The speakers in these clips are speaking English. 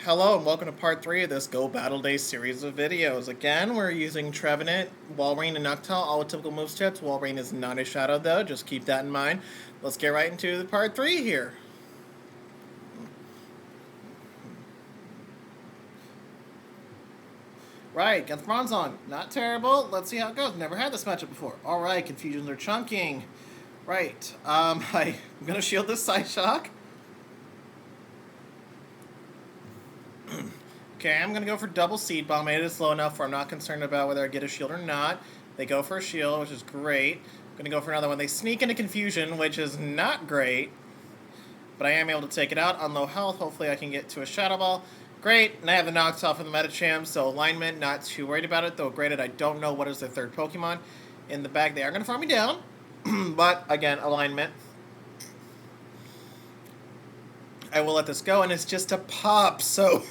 Hello and welcome to part 3 of this Go Battle Day series of videos. Again, we're using Trevenant, Walrein, and Noctowl, all with typical moves tips. Walrein is not a shadow though, just keep that in mind. Let's get right into the part 3 here. Right, got the bronze on. Not terrible. Let's see how it goes. Never had this matchup before. Alright, confusions are chunking. Right, I'm gonna shield this side shock. Okay, I'm going to go for double seed bomb. It is slow enough where I'm not concerned about whether I get a shield or not. They go for a shield, which is great. I'm going to go for another one. They sneak into confusion, which is not great. But I am able to take it out on low health. Hopefully I can get to a Shadow Ball. Great, and I have the Noctowl for the Metacham, so alignment, not too worried about it. Though granted, I don't know what is their third Pokemon in the bag. They are going to farm me down. But, again, alignment. I will let this go, and it's just a pop, so...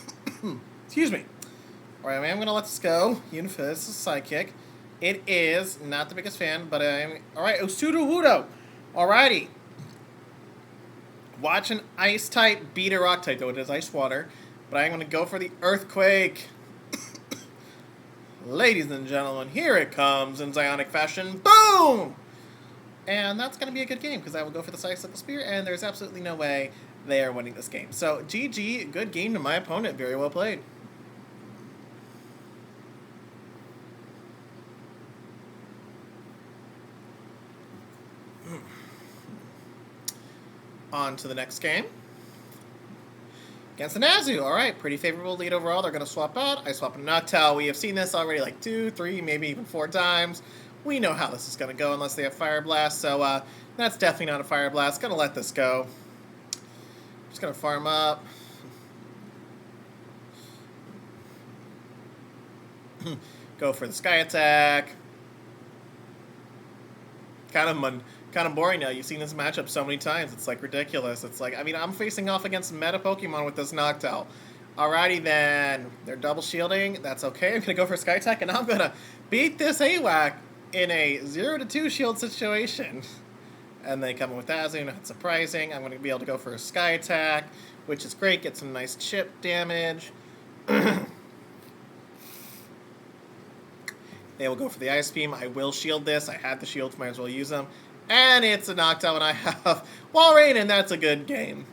Excuse me. Alright, I am going to let this go. Unifizz is a sidekick. It is not the biggest fan, but I'm... Alright, Osudo Wudo. Alrighty. Watch an Ice type beat a Rock type, though it is Ice Water. But I'm going to go for the Earthquake. Ladies and gentlemen, here it comes in Zionic fashion. Boom! And that's going to be a good game, because I will go for the Icicle Spear, and there's absolutely no way they are winning this game. So, GG, good game to my opponent. Very well played. On to the next game. Against the Nazu. Alright, pretty favorable lead overall. They're going to swap out. I swap a Noctowl. We have seen this already like 2, 3, maybe even 4 times. We know how this is going to go unless they have Fire Blast. So that's definitely not a Fire Blast. Going to let this go. Just going to farm up. Go for the Sky Attack. Kind of boring now. You've seen this matchup so many times. It's like ridiculous. It's like, I mean, I'm facing off against meta Pokemon with this Noctowl. Alrighty then. They're double shielding. That's okay. I'm going to go for Sky Attack, and I'm going to beat this AWAC in a 0-2 shield situation. And they come in with Azu, not surprising. I'm going to be able to go for a Sky Attack, which is great. Get some nice chip damage. They will go for the Ice Beam. I will shield this. I had the shields, might as well use them. And it's a Noctowl, and I have Walrein, and that's a good game.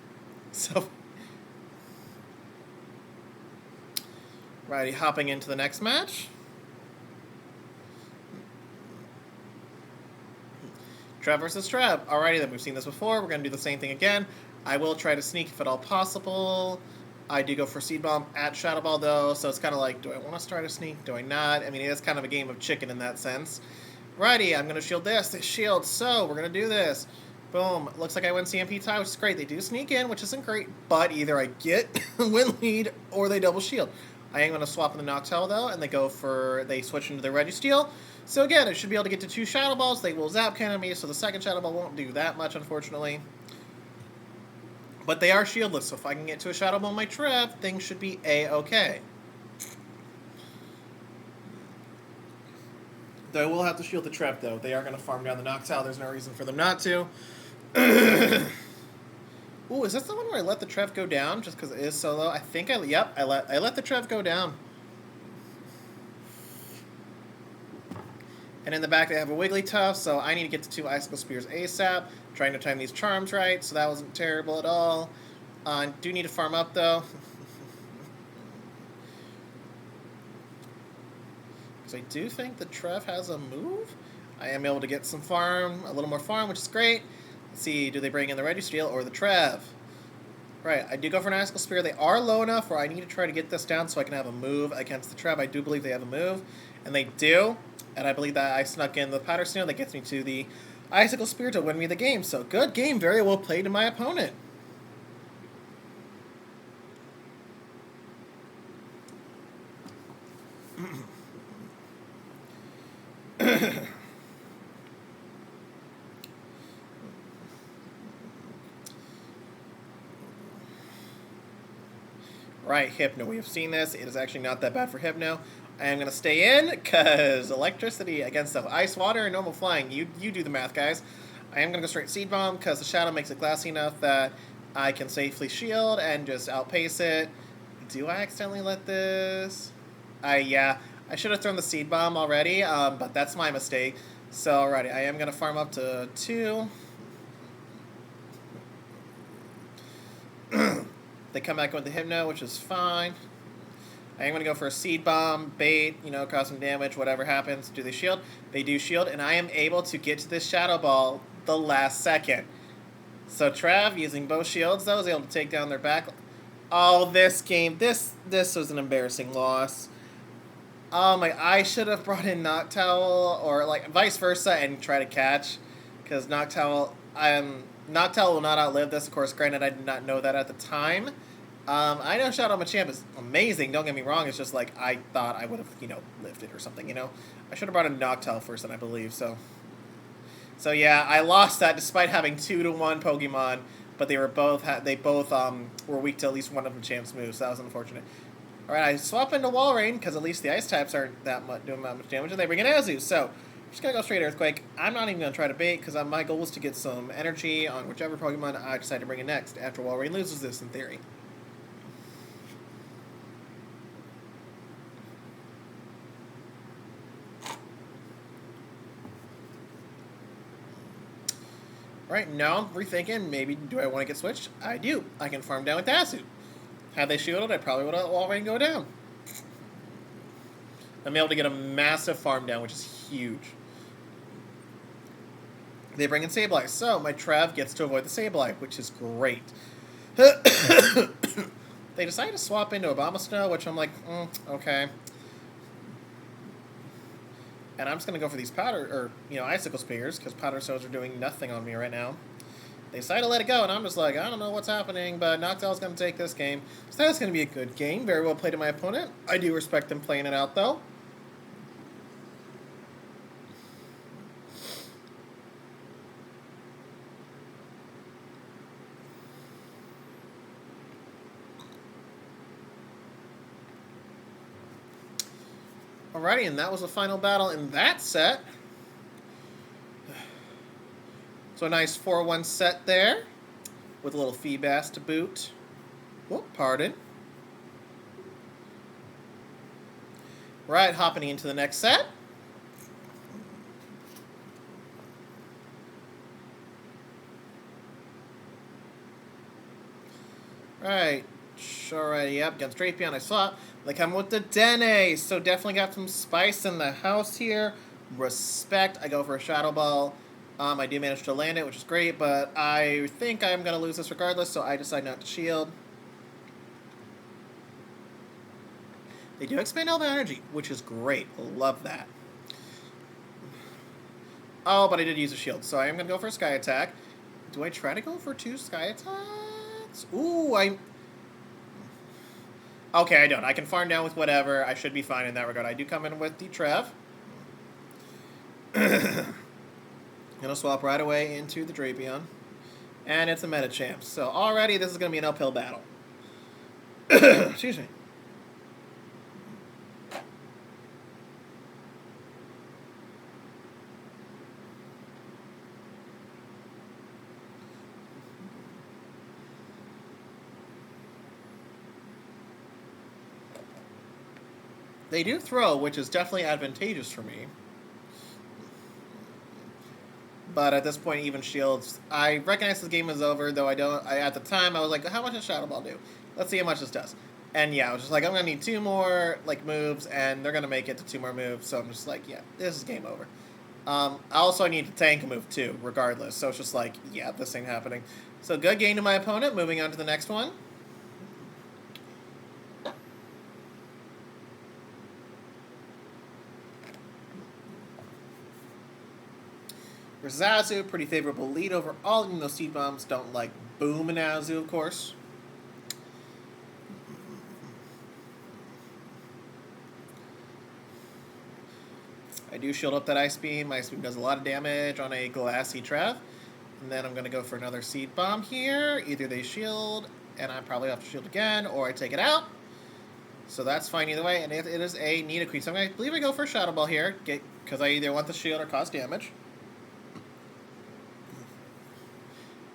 So, righty, hopping into the next match. Trev versus Trev. Alrighty then, we've seen this before. We're going to do the same thing again. I will try to sneak if at all possible. I do go for Seed Bomb at Shadow Ball, though, so it's kind of like, do I want to start a sneak? Do I not? I mean, it is kind of a game of chicken in that sense. Righty, I'm going to shield this. They shield, so we're going to do this. Boom. Looks like I win CMP tie, which is great. They do sneak in, which isn't great, but either I get win lead or they double shield. I am going to swap in the Noctowl, though, and they switch into the Registeel. So again, it should be able to get to 2 Shadow Balls. They will Zap Cannon me, so the second Shadow Ball won't do that much, unfortunately. But they are shieldless, so if I can get to a Shadow Ball on my Trev, things should be A-okay. Though I will have to shield the Trev, though. They are going to farm down the Noctowl. There's no reason for them not to. Ooh, is this the one where I let the Trev go down just because it is so low? I think I let the Trev go down. And in the back, they have a Wigglytuff, so I need to get to 2 Icicle Spears ASAP. Trying to time these charms right, so that wasn't terrible at all. I do need to farm up, though. Because I do think the Trev has a move. I am able to get some farm, a little more farm, which is great. Let's see, do they bring in the Registeel or the Trev? Right, I do go for an Icicle Spear. They are low enough where I need to try to get this down so I can have a move against the Trev. I do believe they have a move, and they do. And I believe that I snuck in the Powder Snow that gets me to the Icicle Spear to win me the game. So, good game. Very well played to my opponent. Right, Hypno. We have seen this. It is actually not that bad for Hypno. I am going to stay in, because electricity against the ice, water, and normal flying. You do the math, guys. I am going to go straight Seed Bomb, because the Shadow makes it glassy enough that I can safely shield and just outpace it. do I accidentally let this? Yeah. I should have thrown the Seed Bomb already, but that's my mistake. So, alrighty, I am going to farm up to 2. They come back with the Hypno, which is fine. I am going to go for a Seed Bomb, bait, cause some damage, whatever happens. Do they shield? They do shield, and I am able to get to this Shadow Ball the last second. So Trav, using both shields, though, is able to take down their back. Oh, this game, this was an embarrassing loss. Oh my, I should have brought in Noctowl, or like vice versa, and try to catch. Because Noctowl will not outlive this, of course, granted I did not know that at the time. I know Shadow Machamp is amazing, don't get me wrong, it's just like, I thought I would have, lived it or something, I should have brought in Noctowl first, then I believe, so yeah, I lost that despite having 2-to-1 Pokemon, but they both were weak to at least one of Machamp's moves, so that was unfortunate. Alright, I swap into Walrein, because at least the Ice types aren't doing that much damage, and they bring in Azu, so I'm just going to go straight Earthquake. I'm not even going to try to bait, because my goal was to get some energy on whichever Pokemon I decide to bring in next, after Walrein loses this, in theory. Right, now I'm rethinking, maybe do I want to get switched? I do. I can farm down with Azu. Had they shielded, I probably would have let Walrein go down. I'm able to get a massive farm down, which is huge. They bring in Sableye, so my Trav gets to avoid the Sableye, which is great. They decided to swap into Abomasnow, which I'm like, okay. And I'm just going to go for these Icicle Spears, because Powder Stones are doing nothing on me right now. They decide to let it go, and I'm just like, I don't know what's happening, but Noctowl's going to take this game. So that's going to be a good game. Very well played to my opponent. I do respect them playing it out, though. Alrighty, and that was the final battle in that set. So a nice 4-1 set there, with a little Feebas to boot. Whoop, pardon. Right, hopping into the next set. Right, alright, yep, against Drapion, I saw it. They come with the Dene, so definitely got some spice in the house here. Respect, I go for a Shadow Ball. I do manage to land it, which is great, but I think I'm going to lose this regardless, so I decide not to shield. They do expand all the energy, which is great. Love that. Oh, but I did use a shield, so I am going to go for a Sky Attack. Do I try to go for 2 Sky Attacks? Ooh, okay, I don't. I can farm down with whatever. I should be fine in that regard. I do come in with the Trev. Gonna swap right away into the Drapion. And it's a Metachamp. So already this is gonna be an uphill battle. Excuse me. They do throw, which is definitely advantageous for me. But at this point, even shields, I recognize this game is over, though at the time, I was like, how much does Shadow Ball do? Let's see how much this does. And yeah, I was just like, I'm going to need 2 more, moves, and they're going to make it to 2 more moves, so I'm just like, yeah, this is game over. I need to tank a move, too, regardless, so it's just like, yeah, this ain't happening. So good game to my opponent, moving on to the next one. Versus Azu, pretty favorable lead overall, even though Seed Bombs don't boom in Azu, of course. I do shield up that Ice Beam. Ice Beam does a lot of damage on a Glassy Trev. And then I'm going to go for another Seed Bomb here. Either they shield, and I probably have to shield again, or I take it out. So that's fine either way, and it is a Nidoqueen. So I believe I go for a Shadow Ball here, because I either want the shield or cause damage.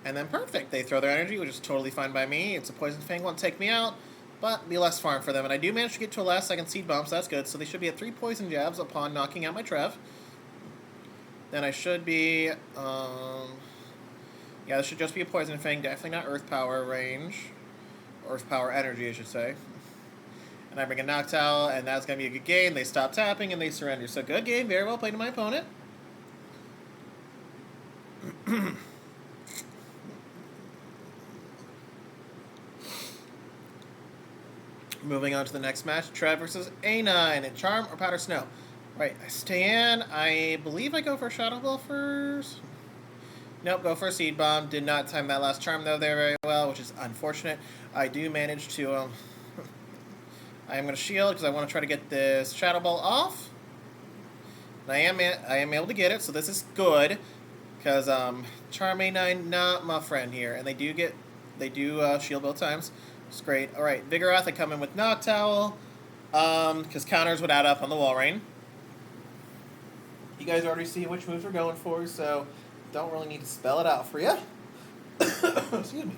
And then perfect. They throw their energy, which is totally fine by me. It's a Poison Fang, won't take me out. but be less farm for them. And I do manage to get to a last second Seed Bomb, so that's good. So they should be at 3 poison jabs upon knocking out my Trev. Then I should be, yeah, this should just be a Poison Fang, definitely not Earth Power range. Earth Power energy, I should say. And I bring a Noctowl, and that's going to be a good game. They stop tapping, and they surrender. So good game, very well played to my opponent. Moving on to the next match, Trev versus A9, and Charm or Powder Snow. Right, I stay in. I believe I go for Shadow Ball first. Nope, go for a Seed Bomb. Did not time that last Charm, though, there very well, which is unfortunate. I do manage to, I am going to shield because I want to try to get this Shadow Ball off. And I am able to get it, so this is good. Because, Charm A9, not my friend here. And they do shield both times. It's great. Alright, Vigoroth, I come in with Noctowl. Because counters would add up on the wall rain. You guys already see which moves we're going for, so don't really need to spell it out for you. Excuse me.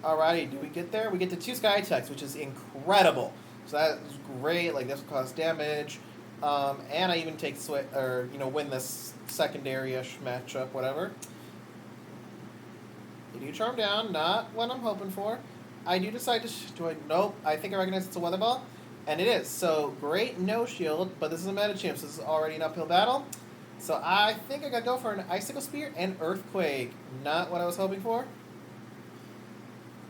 Alrighty, do we get there? We get to 2 Sky Attacks, which is incredible. So that is great. Like, this will cause damage. And I even take win this secondary-ish matchup, whatever. They do Charm down, not what I'm hoping for. I do decide to nope, I think I recognize it's a Weather Ball. And it is. So, great no shield, but this is a meta champ, so this is already an uphill battle. So, I think I gotta go for an Icicle Spear and Earthquake. Not what I was hoping for.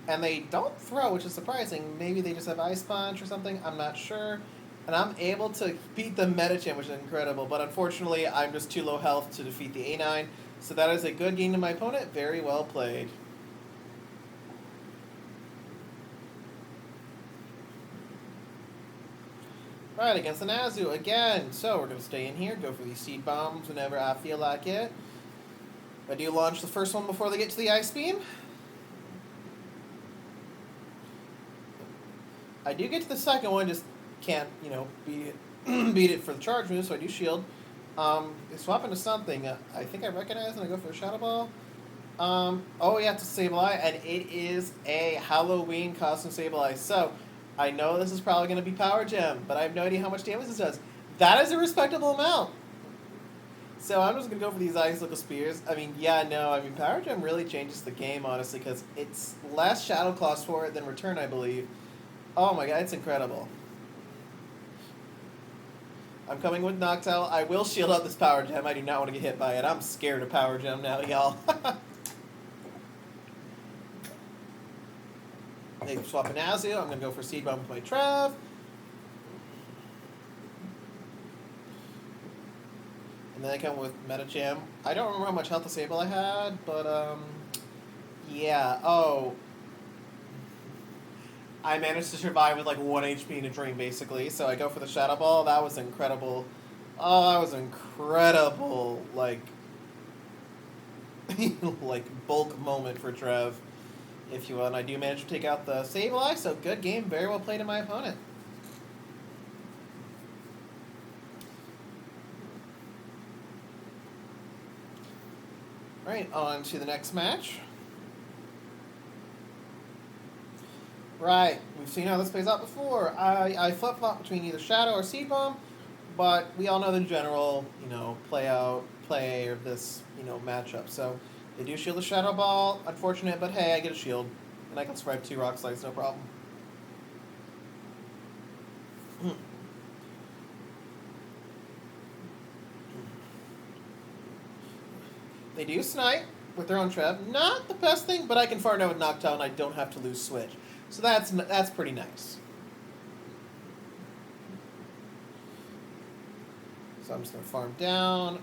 And they don't throw, which is surprising. Maybe they just have Ice Punch or something. I'm not sure. And I'm able to beat the meta champ, which is incredible. But unfortunately, I'm just too low health to defeat the A9. So that is a good game to my opponent. Very well played. Right, against the Nazu again. So we're going to stay in here, go for these Seed Bombs whenever I feel like it. I do launch the first one before they get to the Ice Beam. I do get to the second one, just can't, beat it for the charge move, so I do shield. They swap into something. I think I recognize and I go for a Shadow Ball. Oh, yeah, it's a Sableye, and it is a Halloween costume Sableye. So, I know this is probably going to be Power Gem, but I have no idea how much damage this does. That is a respectable amount. So I'm just going to go for these Icicle Spears. Power Gem really changes the game, honestly, because it's less Shadow Claws for it than Return, I believe. Oh my god, it's incredible. I'm coming with Noctowl. I will shield out this Power Gem. I do not want to get hit by it. I'm scared of Power Gem now, y'all. They swap an Azu. I'm going to go for Seed Bomb with my Trev. And then I come with Metacham. I don't remember how much health Disable I had, but, yeah. Oh. I managed to survive with, 1 HP in a dream, basically. So I go for the Shadow Ball. That was incredible. Oh, that was incredible, bulk moment for Trev, if you will. And I do manage to take out the Sableye, so good game. Very well played in my opponent. Right, on to the next match. Right, we've seen how this plays out before. I flip-flop between either Shadow or Seed Bomb, but we all know the general, play of this, matchup. So they do shield the Shadow Ball. Unfortunate, but hey, I get a shield. And I can survive 2 Rock Slides, no problem. They do Snipe with their own Trev. Not the best thing, but I can farm down with Noctowl and I don't have to lose Switch. So that's pretty nice. So I'm just going to farm down.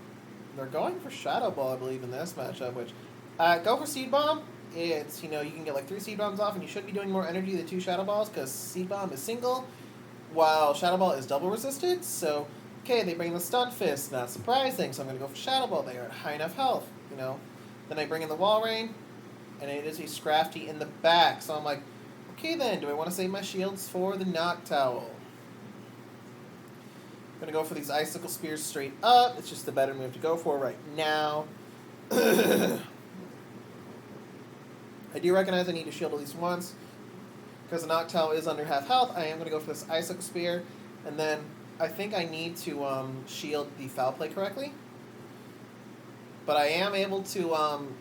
They're going for Shadow Ball, I believe, in this matchup, which... go for Seed Bomb. It's, you can get 3 Seed Bombs off, and you should be doing more energy than 2 Shadow Balls, because Seed Bomb is single, while Shadow Ball is double resisted. So, okay, they bring the Stun Fist. Not surprising, so I'm going to go for Shadow Ball. They are at high enough health, Then I bring in the Wall Rain, and it is a Scrafty in the back. So I'm like... Okay then, do I want to save my shields for the Noctowl? I'm going to go for these Icicle Spears straight up. It's just the better move to go for right now. I do recognize I need to shield at least once, because the Noctowl is under half health. I am going to go for this Icicle Spear, and then I think I need to shield the Foul Play correctly. But I am able to farm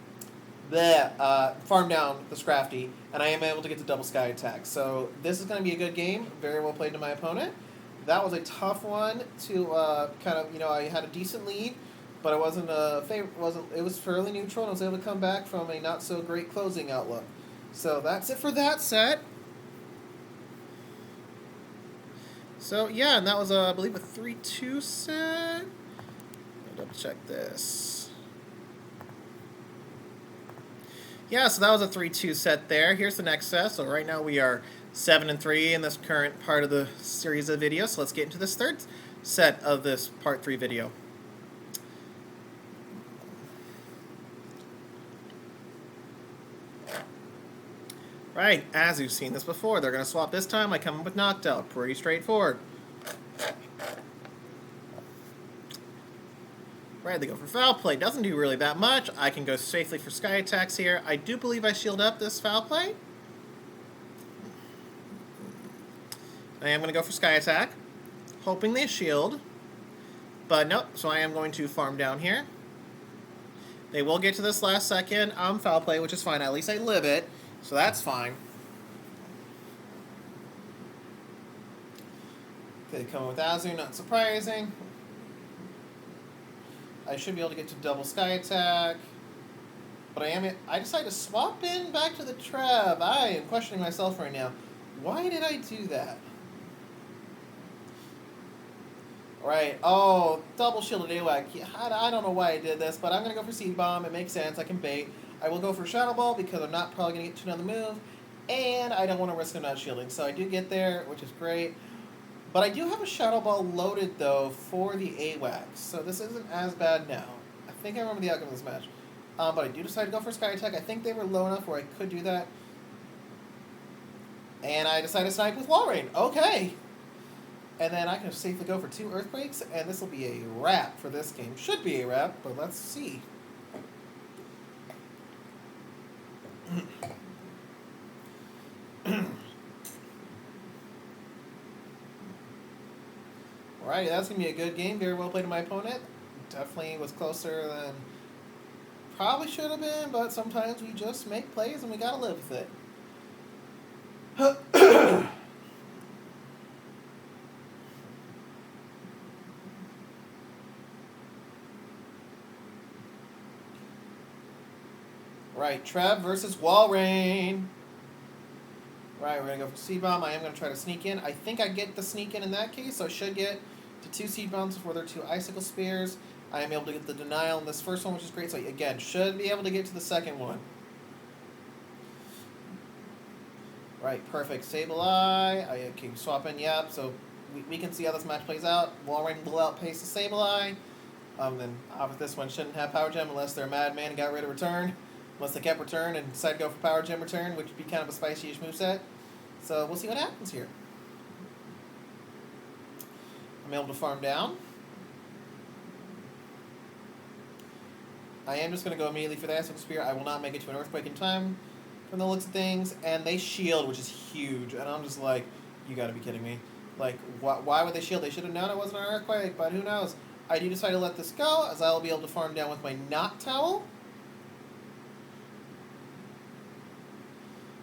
down the Scrafty, and I am able to get the double Sky Attack. So this is going to be a good game. Very well played to my opponent. That was a tough one to kind of, I had a decent lead, but it wasn't a favorite. It was fairly neutral, and I was able to come back from a not so great closing outlook. So that's it for that set. So yeah, and that was I believe a 3-2 set. I'll double check this. Yeah, so that was a 3-2 set there. Here's the next set. So right now we are 7-3 in this current part of the series of videos. So let's get into this third set of this part 3 video. Right, as you've seen this before, they're going to swap this time. I come up with Noctowl. Pretty straightforward. Right, they go for Foul Play. Doesn't do really that much. I can go safely for Sky Attacks here. I do believe I shield up this Foul Play. I am going to go for Sky Attack, hoping they shield. But nope, so I am going to farm down here. They will get to this last second Foul Play, which is fine. At least I live it. So that's fine. They come with Azu, not surprising. I should be able to get to double Sky Attack. But I decided to swap in back to the Treb. I am questioning myself right now. Why did I do that? Right. Oh, double shielded AWAC. Yeah, I don't know why I did this, but I'm going to go for Seed Bomb. It makes sense. I can bait. I will go for Shadow Ball because I'm not probably going to get to another move, and I don't want to risk them not shielding. So I do get there, which is great. But I do have a Shadow Ball loaded, though, for the AWAC, so this isn't as bad now. I think I remember the outcome of this match. But I do decide to go for Sky Attack. I think they were low enough where I could do that. And I decided to snipe with Wall Rain. Okay. And then I can safely go for 2 Earthquakes, and this will be a wrap for this game. Should be a wrap, but let's see. Alright, that's going to be a good game. Very well played to my opponent. Definitely was closer than probably should have been, but sometimes we just make plays and we got to live with it. Right, Trev versus Walrein. Right, we're going to go for Seed Bomb. I am going to try to sneak in. I think I get the sneak in that case, so I should get to 2 Seed Bombs before there are 2 Icicle Spears. I am able to get the Denial in this first one, which is great. So, again, should be able to get to the second one. Right, perfect. Sableye. I keep swapping, yep. So, we can see how this match plays out. Walrein will outpace the Sableye. Then, obviously, this one shouldn't have Power Gem unless they're a madman and got rid of Return. Unless they kept Return and decided to go for Power Gem Return, which would be kind of a spicy-ish moveset. So we'll see what happens here. I'm able to farm down. I am just going to go immediately for the Icicle Spear. I will not make it to an Earthquake in time from the looks of things. And they shield, which is huge. And I'm just like, you got to be kidding me. Like, why would they shield? They should have known it wasn't an Earthquake, but who knows. I do decide to let this go, as I will be able to farm down with my Noctowl.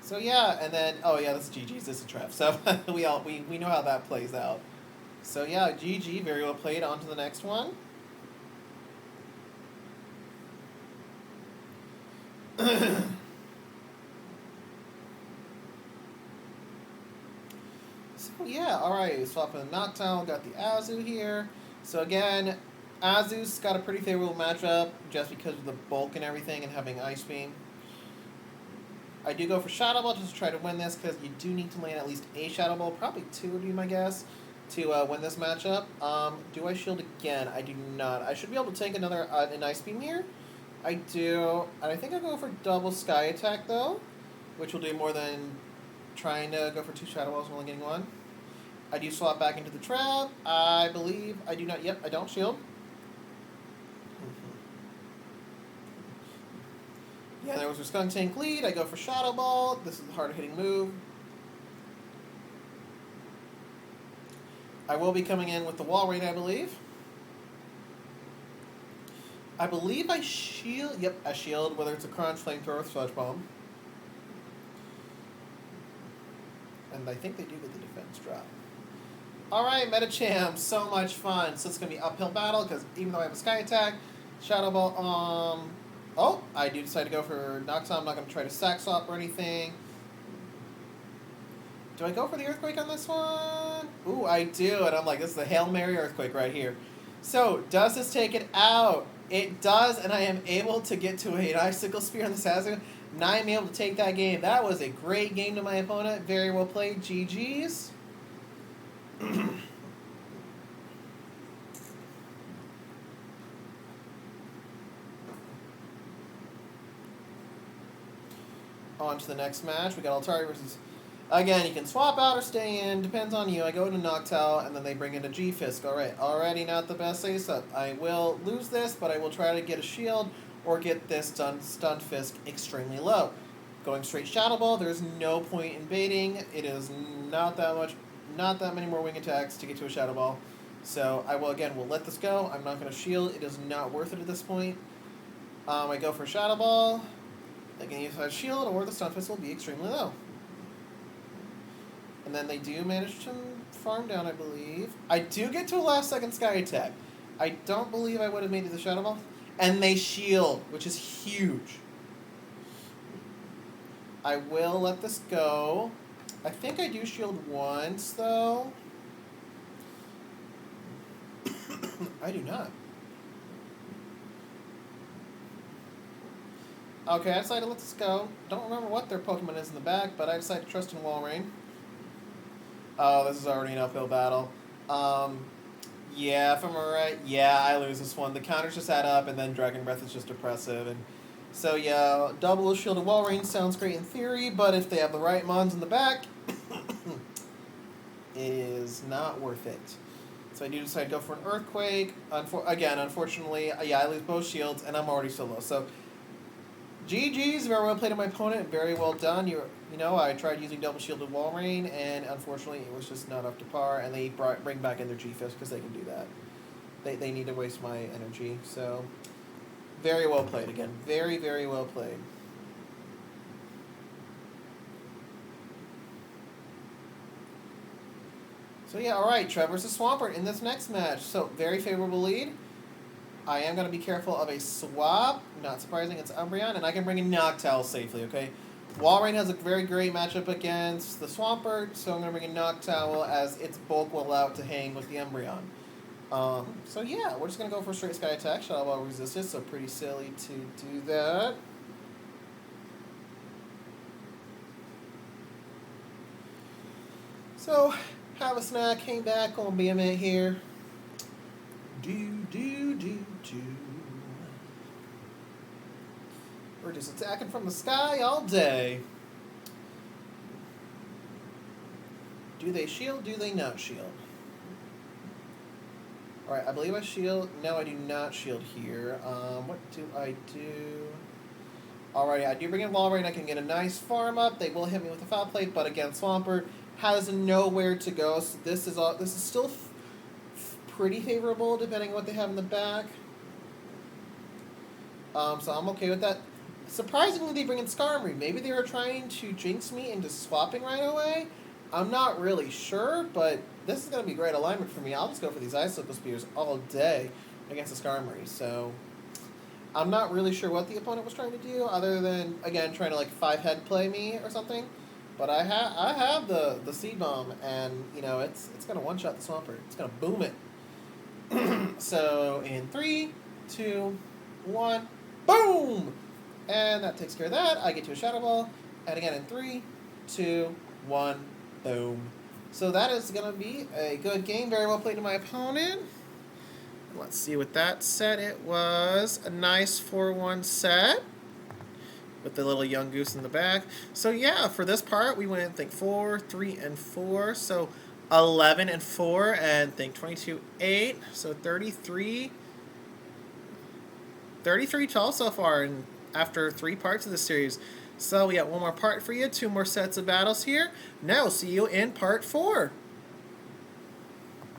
So yeah, and then, oh yeah, this is GG's, this is a trap. So we know how that plays out. So yeah, GG, very well played. On to the next one. So yeah, alright, swapping the Noctowl, got the Azu here. So again, Azu's got a pretty favorable matchup just because of the bulk and everything and having Ice Beam. I do go for Shadow Ball just to try to win this because you do need to land at least a Shadow Ball, probably 2 would be my guess, to win this matchup. Do I shield again? I do not. I should be able to take another an Ice Beam here. I do. And I think I'll go for double Sky Attack though, which will do more than trying to go for 2 Shadow Balls and only getting 1. I do swap back into the trap. I believe I do not. Yep, I don't shield. Yeah, there was a Skunk Tank lead. I go for Shadow Ball. This is the harder hitting move. I will be coming in with the Wall Raid, I believe. I believe I shield. Yep, I shield, whether it's a Crunch, Flamethrower, or Sludge Bomb. And I think they do get the defense drop. Alright, Metacham, so much fun. So it's going to be uphill battle, because even though I have a Sky Attack, Shadow Ball, oh, I do decide to go for Noctowl. I'm not going to try to Sack Swap or anything. Do I go for the Earthquake on this one? Ooh, I do, and I'm like, this is the Hail Mary Earthquake right here. So, does this take it out? It does, and I am able to get to a Icicle Spear on the Sazu, and I am able to take that game. That was a great game to my opponent. Very well played. GG's. On to the next match. We got Altari versus... Again, you can swap out or stay in. Depends on you. I go into Noctowl, and then they bring in a G-Fisk. Alright, already not the best ace-up. I will lose this, but I will try to get a shield or get this stunned Fisk extremely low. Going straight Shadow Ball, there's no point in baiting. It is not that many more wing attacks to get to a Shadow Ball. So I will, again, we'll let this go. I'm not going to shield. It is not worth it at this point. I go for Shadow Ball. I can use a shield, or the stun Fisk will be extremely low. And then they do manage to farm down, I believe. I do get to a last second Sky Attack. I don't believe I would have made it to the Shadow Ball. And they shield, which is huge. I will let this go. I think I do shield once, though. I do not. Okay, I decided to let this go. Don't remember what their Pokemon is in the back, but I decided to trust in Walrein. Oh, this is already an uphill battle. Yeah, if I'm right, yeah, I lose this one. The counters just add up, and then Dragon Breath is just oppressive. And so, yeah, double shielded Walrein sounds great in theory, but if they have the right mons in the back, it is not worth it. So I do decide to go for an Earthquake. Again, unfortunately, yeah, I lose both shields, and I'm already so low. So, GG's, very well played on my opponent, very well done. You know, I tried using double shielded Walrein, and unfortunately it was just not up to par, and they bring back in their G-Fisk because they can do that. They need to waste my energy, so very well played again. Very, very well played. So yeah, alright, Trev versus Swampert in this next match. So, very favorable lead. I am going to be careful of a swap. Not surprising, it's Umbreon, and I can bring in Noctowl safely, okay? Walrein has a very great matchup against the Swampert, so I'm going to bring in Noctowl as its bulk will allow it to hang with the Umbreon. So yeah, we're just going to go for a straight Sky Attack. Shadow Ball resisted, so pretty silly to do that. So, have a snack, came back, gonna be a minute here. We're just attacking from the sky all day. Do they shield? Do they not shield? Alright, I believe I shield. No, I do not shield here. What do I do? Alright, I do bring in Walrein. I can get a nice farm up. They will hit me with a Foul Plate, but again, Swampert has nowhere to go. So this is still pretty favorable depending on what they have in the back. So I'm okay with that. Surprisingly, they bring in Skarmory. Maybe they were trying to jinx me into swapping right away. I'm not really sure, but this is going to be great alignment for me. I'll just go for these Icicle Spears all day against the Skarmory. So I'm not really sure what the opponent was trying to do, other than, again, trying to, like, 5-head play me or something. But I have the Seed Bomb, and, you know, it's going to one-shot the Swampert. It's going to boom it. So, in 3, 2, 1, boom! And that takes care of that. I get to a Shadow Ball. And again, in 3, 2, 1, boom. So that is going to be a good game. Very well played to my opponent. Let's see what that set. It was a nice 4-1 set with the little young goose in the back. So yeah, for this part, we went, I think, 4, 3, and 4. So 11 and 4, and I think 22, 8. So 33 12 so far. And after 3 parts of the series. So we got one more part for you, 2 more sets of battles here. Now, see you in part 4.